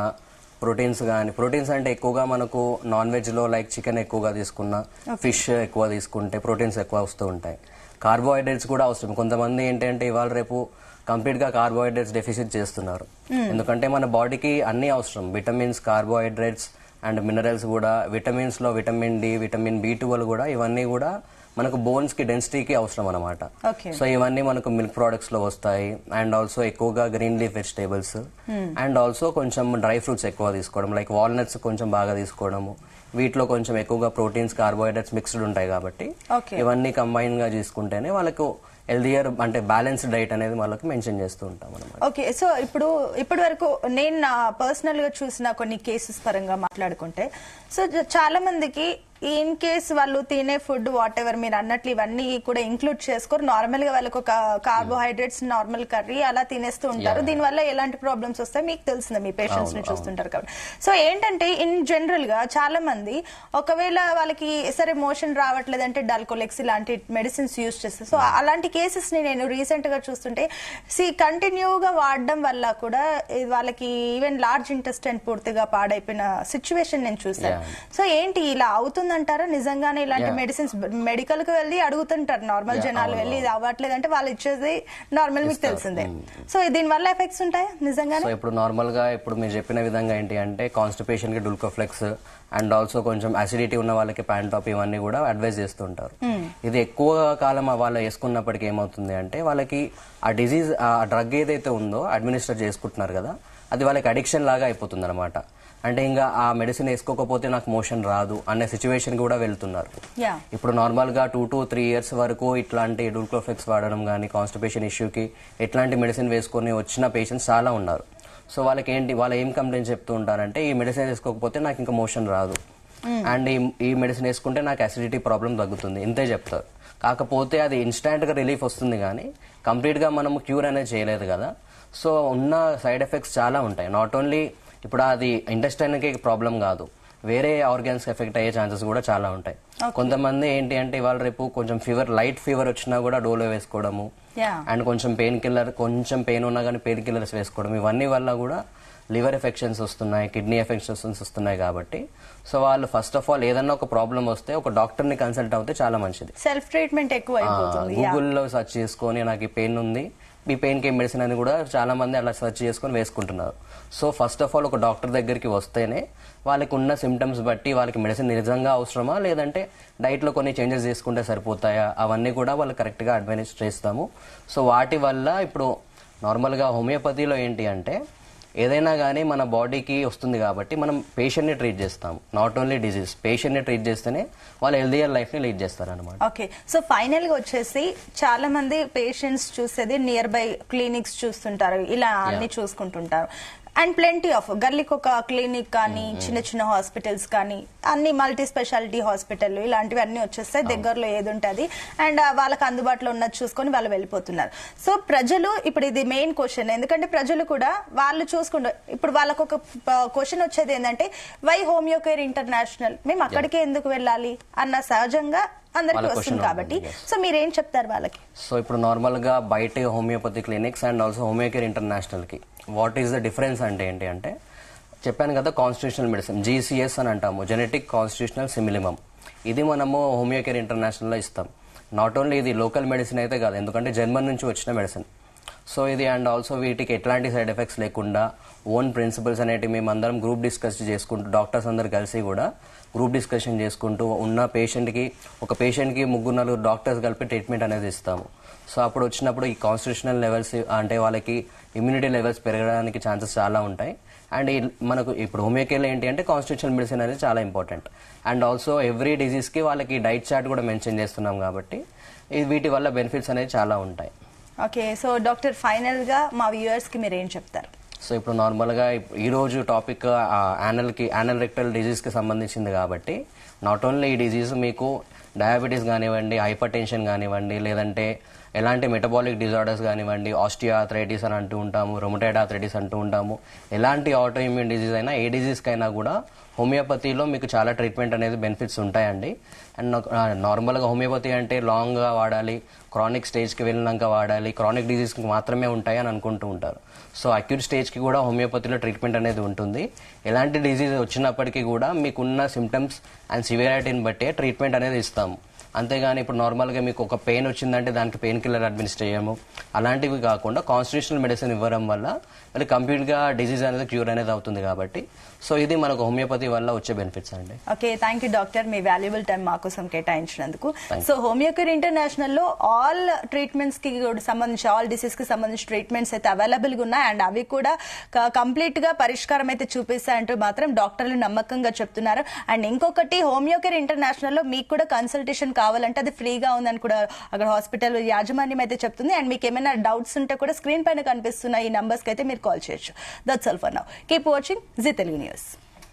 ప్రోటీన్స్. కానీ ప్రోటీన్స్ అంటే ఎక్కువగా మనకు నాన్ వెజ్ లో లైక్ చికెన్ ఎక్కువగా తీసుకున్నా, ఫిష్ ఎక్కువ తీసుకుంటే ప్రోటీన్స్ ఎక్కువ వస్తూ ఉంటాయి. కార్బోహైడ్రేట్స్ కూడా అవసరం. కొంతమంది ఏంటంటే ఇవాళ రేపు కంప్లీట్ గా కార్బోహైడ్రేట్స్ డెఫిసిట్ చేస్తున్నారు. ఎందుకంటే మన బాడీకి అన్ని అవసరం, విటమిన్స్, కార్బోహైడ్రేట్స్ అండ్ మినరల్స్ కూడా. విటమిన్స్ లో విటమిన్ డి, విటమిన్ B12 కూడా, ఇవన్నీ కూడా మనకు బోన్స్ కి డెన్సిటీకి అవసరం అనమాట. సో ఇవన్నీ మనకు మిల్క్ ప్రొడక్ట్స్ లో వస్తాయి. అండ్ ఆల్సో ఎక్కువగా green leaf vegetables and also కొంచెం డ్రై ఫ్రూట్స్ ఎక్కువ తీసుకోవడం, లైక్ వాల్నట్స్ కొంచెం బాగా తీసుకోవడము. వీటిలో కొంచెం ఎక్కువగా ప్రోటీన్స్, కార్బోహైడ్రేట్స్ మిక్స్డ్ ఉంటాయి కాబట్టి ఇవన్నీ కంబైన్ గా తీసుకుంటేనే వాళ్ళకు హెల్దియర్ అంటే బ్యాలెన్స్డ్ డైట్ అనేది వాళ్ళకి మెన్షన్ చేస్తూ ఉంటాం అనమాట. ఓకే, సో ఇప్పటి వరకు నేను నా పర్సనల్ గా చూసిన కొన్ని కేసెస్ పరంగా మాట్లాడుకుంటే, సో చాలా మందికి ఇన్ కేస్ వాళ్ళు తినే ఫుడ్ వాట్ ఎవర్ మీరు అన్నట్లు ఇవన్నీ కూడా ఇంక్లూడ్ చేసుకోరు. నార్మల్ గా వాళ్ళకి ఒక కార్బోహైడ్రేట్స్, నార్మల్ కర్రీ అలా తినేస్తూ ఉంటారు. దీనివల్ల ఎలాంటి ప్రాబ్లమ్స్ వస్తాయి మీకు తెలిసిందే, మీ పేషెంట్స్ ని చూస్తుంటారు కాబట్టి. సో ఏంటంటే ఇన్ జనరల్ గా చాలా మంది ఒకవేళ వాళ్ళకి సరే మోషన్ రావట్లేదంటే డల్కోలెక్స్ ఇలాంటి మెడిసిన్స్ యూజ్ చేస్తారు. సో అలాంటి కేసెస్ ని నేను రీసెంట్ గా చూస్తుంటే కంటిన్యూగా వాడడం వల్ల కూడా వాళ్ళకి ఈవెన్ లార్జ్ ఇంటెస్టైన్ పూర్తిగా పాడైపోయిన సిచ్యువేషన్ నేను చూసాను. సో ఏంటి ఇలా అవుతుంది అంటారా? నిజంగానే ఇలాంటి మెడిసిన్స్ మెడికల్ కి వెళ్ళి అడుగుతుంటారు నార్మల్ జనాలు, వెళ్ళి ఇది అవ్వట్లేదు అంటే వాళ్ళు ఇచ్చేది నార్మల్ మీకు తెలిసిందే. సో దీని వల్ల ఎఫెక్ట్స్ ఉంటాయా నిజంగానే? సో ఇప్పుడు నార్మల్ గా ఇప్పుడు మీరు చెప్పిన విధంగా ఏంటి అంటే కాన్స్టిపేషన్ కి డూల్కోఫ్లెక్స్ అండ్ ఆల్సో కొంచెం అసిడిటీ ఉన్న వాళ్ళకి ప్యాంటాప్ ఇవన్నీ కూడా అడ్వైజ్ చేస్తుంటారు. ఇది ఎక్కువ కాలం వాళ్ళు వేసుకున్నప్పటికీ ఏమవుతుంది అంటే వాళ్ళకి ఆ డిజీజ్, ఆ డ్రగ్ ఏదైతే ఉందో అడ్మినిస్టర్ చేసుకుంటున్నారు కదా, అది వాళ్ళకి అడిక్షన్ లాగా అయిపోతుంది అనమాట. అంటే ఇంకా ఆ మెడిసిన్ వేసుకోకపోతే నాకు మోషన్ రాదు అనే సిచ్యువేషన్ కూడా వెళ్తున్నారు. ఇప్పుడు నార్మల్ గా 2 to 3 years వరకు ఇట్లాంటి డూల్కోఫ్లెక్స్ వాడడం కానీ, కాన్స్టిపేషన్ ఇష్యూకి ఎట్లాంటి మెడిసిన్ వేసుకొని వచ్చిన పేషెంట్స్ చాలా ఉన్నారు. సో వాళ్ళకి ఏంటి, వాళ్ళు ఏం కంప్లైంట్ చెప్తూ ఉంటారంటే ఈ మెడిసిన్ వేసుకోకపోతే నాకు ఇంకా మోషన్ రాదు, అండ్ ఈ మెడిసిన్ వేసుకుంటే నాకు అసిడిటీ ప్రాబ్లం తగ్గుతుంది, ఇంతే చెప్తారు. కాకపోతే అది ఇన్స్టాంట్ గా రిలీఫ్ వస్తుంది కానీ కంప్లీట్ గా మనము క్యూర్ అనేది చేయలేదు కదా. సో ఉన్న సైడ్ ఎఫెక్ట్స్ చాలా ఉంటాయి. నాట్ ఓన్లీ ఇప్పుడు అది ఇంటెస్టైన్ కి ప్రాబ్లం కాదు, వేరే ఆర్గాన్స్ ఎఫెక్ట్ అయ్యే ఛాన్సెస్ కూడా చాలా ఉంటాయి. కొంతమంది ఏంటి అంటే ఇవాళ రేపు కొంచెం ఫీవర్, లైట్ ఫీవర్ వచ్చినా కూడా డోలో వేసుకోవడము, అండ్ కొంచెం పెయిన్ కిల్లర్, కొంచెం పెయిన్ ఉన్నా కానీ పెయిన్ కిల్లర్స్ వేసుకోవడం, ఇవన్నీ వల్ల కూడా లివర్ ఎఫెక్షన్స్ వస్తున్నాయి, కిడ్నీ ఎఫెక్షన్స్ వస్తున్నాయి. కాబట్టి సో వాళ్ళు ఫస్ట్ ఆఫ్ ఆల్ ఏదన్నా ఒక ప్రాబ్లం వస్తే ఒక డాక్టర్ ని కన్సల్ట్ అవుతే చాలా మంచిది. సెల్ఫ్ ట్రీట్మెంట్ ఎక్కువ అయిపోతుంది. గూగుల్లో సెర్చ్ చేసుకొని నాకు ఈ పెయిన్ ఉంది, ఈ పెయిన్ కి మెడిసిన్ అని కూడా చాలా మంది అలా సెర్చ్ చేసుకొని వేసుకుంటున్నారు. సో ఫస్ట్ ఆఫ్ ఆల్ ఒక డాక్టర్ దగ్గరికి వస్తేనే వాళ్ళకి ఉన్న సిమ్టమ్స్ బట్టి వాళ్ళకి మెడిసిన్ నిజంగా అవసరమా లేదంటే డైట్ లో కొన్ని చేంజెస్ చేసుకుంటే సరిపోతాయా, అవన్నీ కూడా వాళ్ళు కరెక్ట్ గా అడ్వైస్ చేస్తాము. సో వాటి వల్ల ఇప్పుడు నార్మల్ గా హోమియోపతిలో ఏంటి అంటే ఏదైనా కానీ మన బాడీకి వస్తుంది కాబట్టి మనం పేషెంట్ ని ట్రీట్ చేస్తాం, నాట్ ఓన్లీ డిజీజ్. పేషెంట్ ని ట్రీట్ చేస్తేనే వాళ్ళు హెల్దియర్ లైఫ్ ని లీడ్ చేస్తారు అనమాట. ఓకే, సో ఫైనల్ గా వచ్చేసి చాలా మంది పేషెంట్స్ చూసేది నియర్ బై క్లినిక్స్ చూస్తుంటారు, ఇలా అన్ని చూసుకుంటుంటారు. అండ్ ప్లెంటీ ఆఫ్ గర్లీకి ఒక క్లినిక్ కానీ చిన్న చిన్న హాస్పిటల్స్ కానీ అన్ని మల్టీ స్పెషాలిటీ హాస్పిటల్ ఇలాంటివి అన్ని వచ్చేస్తాయి, దగ్గరలో ఏది ఉంటుంది అండ్ వాళ్ళకి అందుబాటులో ఉన్నది చూసుకొని వాళ్ళు వెళ్ళిపోతున్నారు. సో ప్రజలు ఇప్పుడు ఇది మెయిన్ క్వశ్చన్, ఎందుకంటే ప్రజలు కూడా వాళ్ళు చూసుకుంటారు. ఇప్పుడు వాళ్ళకు ఒక క్వశ్చన్ వచ్చేది ఏంటంటే వై హోమియో కేర్ ఇంటర్నేషనల్, మేము అక్కడికే ఎందుకు వెళ్ళాలి అన్న సహజంగా అందరికి వస్తుంది కాబట్టి. సో మీరేం చెప్తారు వాళ్ళకి? సో ఇప్పుడు నార్మల్ గా బయట homeopathy clinics and also homeo care international కి వాట్ ఈస్ ద డిఫరెన్స్ అంటే ఏంటి అంటే, చెప్పాను కదా కాన్స్టిట్యూషనల్ మెడిసిన్ GCS అని అంటాము, జెనెటిక్ కాన్స్టిట్యూషనల్ సిమిలిమమ్. ఇది మనము హోమియో కేర్ ఇంటర్నేషనల్ లో ఇస్తాం. నాట్ ఓన్లీ ఇది లోకల్ మెడిసిన్ అయితే కాదు, ఎందుకంటే జర్మన్ నుంచి వచ్చిన మెడిసిన్. సో ఇది అండ్ ఆల్సో వీటికి ఎట్లాంటి సైడ్ ఎఫెక్ట్స్ లేకుండా ఓన్ ప్రిన్సిపల్స్ అనేవి మేము అందరం గ్రూప్ డిస్కస్ చేసుకుంటూ, డాక్టర్స్ అందరు కలిసి కూడా గ్రూప్ డిస్కషన్ చేసుకుంటూ ఉన్న పేషెంట్కి, ఒక పేషెంట్కి 3-4 డాక్టర్స్ కలిపి ట్రీట్మెంట్ అనేది ఇస్తాము. సో అప్పుడు వచ్చినప్పుడు ఈ కాన్స్టిట్యూషనల్ లెవెల్స్ అంటే వాళ్ళకి ఇమ్యూనిటీ లెవెల్స్ పెరగడానికి ఛాన్సెస్ చాలా ఉంటాయి. అండ్ మనకు ఇప్పుడు హోమియోకేర్లో ఏంటి అంటే కాన్స్టిట్యూషనల్ మెడిసిన్ అనేది చాలా ఇంపార్టెంట్. అండ్ ఆల్సో ఎవ్రీ డిజీజ్కి వాళ్ళకి డైట్ చార్ట్ కూడా మెన్షన్ చేస్తున్నాం కాబట్టి వీటి వల్ల బెనిఫిట్స్ అనేవి చాలా ఉంటాయి. ఓకే, సో డాక్టర్ ఫైనల్ గా మా వ్యూవర్స్ కి మీరు ఏం చెప్తారు? సో ఇప్పుడు నార్మల్గా ఈ రోజు టాపిక్ యానల్ రెక్టల్ డిజీజ్ కి సంబంధించింది కాబట్టి నాట్ ఓన్లీ ఈ డిజీజ్ మీకు డయాబెటీస్ కానివ్వండి, హైపర్ టెన్షన్ కానివ్వండి, లేదంటే ఎలాంటి మెటబాలిక్ డిజార్డర్స్ కానివ్వండి, ఆస్టియోఆర్థరైటిస్ అని అంటూ ఉంటాము, రొమటైడ్ ఆర్థరైటిస్ అంటూ ఉంటాము, ఎలాంటి ఆటో ఇమ్యూన్ డిజీజ్ అయినా ఏ డిజీజ్కైనా కూడా హోమియోపతిలో మీకు చాలా ట్రీట్మెంట్ అనేది బెనిఫిట్స్ ఉంటాయండి. అండ్ నార్మల్గా హోమియోపతి అంటే లాంగ్గా వాడాలి, క్రానిక్ స్టేజ్కి వెళ్ళినాక వాడాలి, క్రానిక్ డిజీజ్కి మాత్రమే ఉంటాయి అని అనుకుంటూ ఉంటారు. సో అక్యూట్ స్టేజ్కి కూడా హోమియోపతిలో ట్రీట్మెంట్ అనేది ఉంటుంది. ఎలాంటి డిజీజ్ వచ్చినప్పటికీ కూడా మీకున్న సిమ్టమ్స్ అండ్ సివియారిటీని బట్టే ట్రీట్మెంట్ అనేది ఇస్తాము. అంతేగాని ఇప్పుడు నార్మల్గా మీకు ఒక పెయిన్ వచ్చిందంటే దానికి పెయిన్ కిల్లర్ అడ్మినిస్టర్ చేయము, అలాంటివి కాకుండా కాన్స్టిట్యూషనల్ మెడిసిన్ ఇవ్వడం వల్ల అది కంప్లీట్గా డిజీజ్ అనేది క్యూర్ అనేది అవుతుంది కాబట్టి సో ఇది మనకు హోమియోపతి వల్ల వచ్చే బెనిఫిట్స్ అండి. Okay, thank you doctor, me valuable time మా కోసం కేటాయించినందుకు. సో హోమియో కేర్ ఇంటర్నేషనల్ లో ఆల్ ట్రీట్మెంట్స్ కి సంబంధించి, ఆల్ డిసీజ్ కి సంబంధించి ట్రీట్మెంట్స్ అయితే అవైలబుల్ గా ఉన్నాయి అండ్ అవి కూడా కంప్లీట్ గా పరిష్కారం అయితే చూపిస్తాయంటూ మాత్రం డాక్టర్లు నమ్మకంగా చెప్తున్నారు. అండ్ ఇంకొకటి, హోమియో కేర్ ఇంటర్నేషనల్ లో మీకు కూడా కన్సల్టేషన్ కావాలంటే అది ఫ్రీగా ఉందని కూడా అక్కడ హాస్పిటల్ యాజమాన్యం అయితే చెప్తుంది. అండ్ మీకు ఏమైనా డౌట్స్ ఉంటే కూడా స్క్రీన్ పైన కనిపిస్తున్న ఈ నంబర్స్ కి అయితే మీరు కాల్ చేయొచ్చు. That's all for now. Keep watching Zee Telugu news.